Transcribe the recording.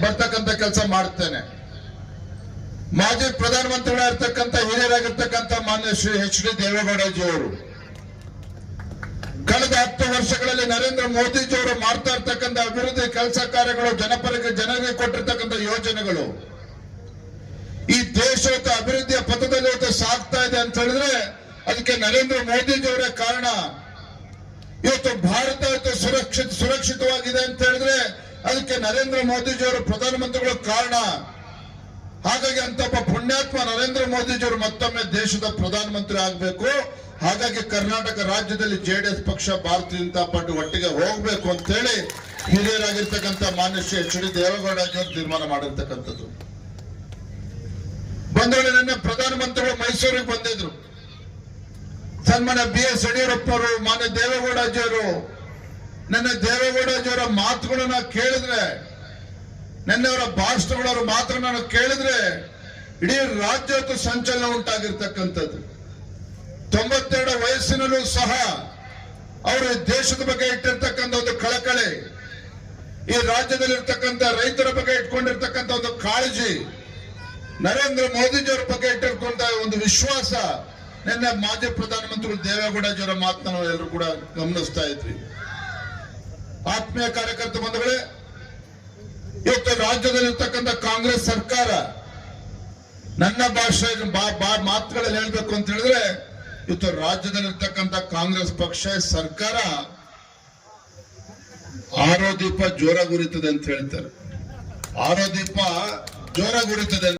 ಬರ್ತಕ್ಕಂಥ ಕೆಲಸ ಮಾಡ್ತೇನೆ. ಮಾಜಿ ಪ್ರಧಾನಮಂತ್ರಿಗಳಾಗಿರ್ತಕ್ಕಂಥ ಹಿರಿಯರಾಗಿರ್ತಕ್ಕಂಥ ಮಾನ್ಯ ಶ್ರೀ ಎಚ್ ಡಿ ದೇವೇಗೌಡಜಿಯವರು ಕಳೆದ 10 ವರ್ಷಗಳಲ್ಲಿ ನರೇಂದ್ರ ಮೋದಿಜಿಯವರು ಮಾಡ್ತಾ ಇರ್ತಕ್ಕಂಥ ಅಭಿವೃದ್ಧಿ ಕೆಲಸ ಕಾರ್ಯಗಳು, ಜನರಿಗೆ ಕೊಟ್ಟಿರ್ತಕ್ಕಂಥ ಯೋಜನೆಗಳು ಈ ದೇಶದ ಅಭಿವೃದ್ಧಿಯ ಪಥದಲ್ಲಿ ಸಾಗ್ತಾ ಇದೆ ಅಂತ ಹೇಳಿದ್ರೆ ಅದಕ್ಕೆ ನರೇಂದ್ರ ಮೋದಿಜಿಯವರೇ ಕಾರಣ. ಇವತ್ತು ಭಾರತ ಸುರಕ್ಷಿತವಾಗಿದೆ ಅಂತ ಹೇಳಿದ್ರೆ ಅದಕ್ಕೆ ನರೇಂದ್ರ ಮೋದಿಜಿಯವರು ಪ್ರಧಾನಮಂತ್ರಿಗಳು ಕಾರಣ. ಹಾಗಾಗಿ ಅಂತ ಒಬ್ಬ ಪುಣ್ಯಾತ್ಮ ನರೇಂದ್ರ ಮೋದಿಜಿಯವರು ಮತ್ತೊಮ್ಮೆ ದೇಶದ ಪ್ರಧಾನಮಂತ್ರಿ ಆಗಬೇಕು. ಹಾಗಾಗಿ ಕರ್ನಾಟಕ ರಾಜ್ಯದಲ್ಲಿ ಜೆಡಿಎಸ್ ಪಕ್ಷ, ಭಾರತೀಯ ಜನತಾ ಪಾರ್ಟಿ ಒಟ್ಟಿಗೆ ಹೋಗ್ಬೇಕು ಅಂತ ಹೇಳಿ ಹಿರಿಯರಾಗಿರ್ತಕ್ಕಂಥ ಮಾನ್ಯ ಶ್ರೀ ಎಚ್ ಡಿ ದೇವೇಗೌಡಜಿಯವರು ತೀರ್ಮಾನ ಮಾಡಿರ್ತಕ್ಕಂಥದ್ದು. ಬಂದವಳೆ ನಿನ್ನೆ ಪ್ರಧಾನಮಂತ್ರಿಗಳು ಮೈಸೂರಿಗೆ ಬಂದಿದ್ರು. ಸನ್ಮಾನ್ಯ BS ಯಡಿಯೂರಪ್ಪನವರು, ಮಾನ್ಯ ದೇವೇಗೌಡಜಿಯವರು, ನಿನ್ನೆ ದೇವೇಗೌಡಜಿಯವರ ಮಾತುಗಳನ್ನ ಕೇಳಿದ್ರೆ, ನಿನ್ನೆ ಅವರ ಭಾಷಣಗಳವರ ಮಾತುಗಳನ್ನ ಕೇಳಿದ್ರೆ ಇಡೀ ರಾಜ್ಯಕ್ಕೂ ಸಂಚಲನ ಉಂಟಾಗಿರ್ತಕ್ಕಂಥದ್ದು. 92 ವಯಸ್ಸಿನಲ್ಲೂ ಸಹ ಅವರು ದೇಶದ ಬಗ್ಗೆ ಇಟ್ಟಿರ್ತಕ್ಕಂಥ ಒಂದು ಕಳಕಳಿ, ಈ ರಾಜ್ಯದಲ್ಲಿರ್ತಕ್ಕಂಥ ರೈತರ ಬಗ್ಗೆ ಇಟ್ಕೊಂಡಿರ್ತಕ್ಕಂಥ ಒಂದು ಕಾಳಜಿ, ನರೇಂದ್ರ ಮೋದಿಜಿಯವರ ಬಗ್ಗೆ ಇಟ್ಟಿರ್ತಕ್ಕಂಥ ಒಂದು ವಿಶ್ವಾಸ ನಿನ್ನೆ ಮಾಜಿ ಪ್ರಧಾನಮಂತ್ರಿ ದೇವೇಗೌಡಜಿಯವರ ಮಾತನ್ನು ಎಲ್ಲರೂ ಕೂಡ ಗಮನಿಸ್ತಾ ಇದ್ವಿ. ಆತ್ಮೀಯ ಕಾರ್ಯಕರ್ತ ಬಂಧುಗಳೇ, ಇವತ್ತು ರಾಜ್ಯದಲ್ಲಿರ್ತಕ್ಕಂಥ ಕಾಂಗ್ರೆಸ್ ಸರ್ಕಾರ, ನನ್ನ ಭಾಷೆ ಮಾತುಗಳಲ್ಲಿ ಹೇಳ್ಬೇಕು ಅಂತ ಹೇಳಿದ್ರೆ, ಇವತ್ತು ರಾಜ್ಯದಲ್ಲಿರ್ತಕ್ಕಂಥ ಕಾಂಗ್ರೆಸ್ ಪಕ್ಷ ಸರ್ಕಾರ ಆರೋ ದೀಪ ಜೋರಾಗಿ ಉರಿತದೆ ಅಂತ ಹೇಳ್ತಾರೆ. ಆರೋ ದೀಪ ಜೋರಾಗಿ ಉರಿತದೆ.